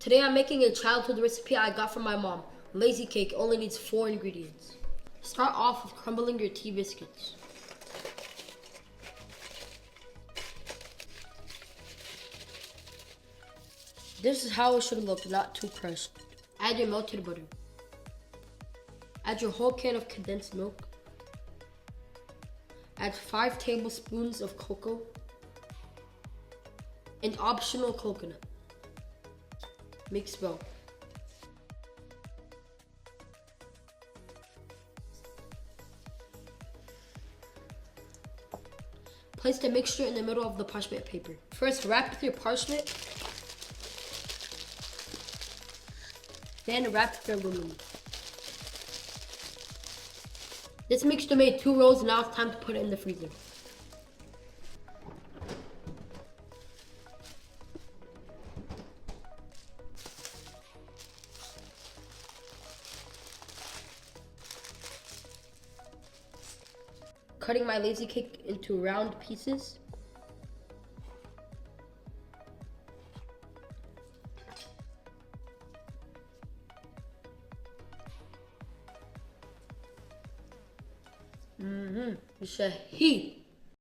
Today I'm making a childhood recipe I got from my mom. Lazy cake only needs 4 ingredients. Start off with crumbling your tea biscuits. This is how it should look, not too crushed. Add your melted butter. Add your whole can of condensed milk. Add 5 tablespoons of cocoa and optional coconut. Mix well. Place the mixture in the middle of the parchment paper. First, wrap with your parchment, then wrap with your aluminum. This mixture made 2 rolls, now it's time to put it in the freezer. Cutting my lazy cake into round pieces. Shahi.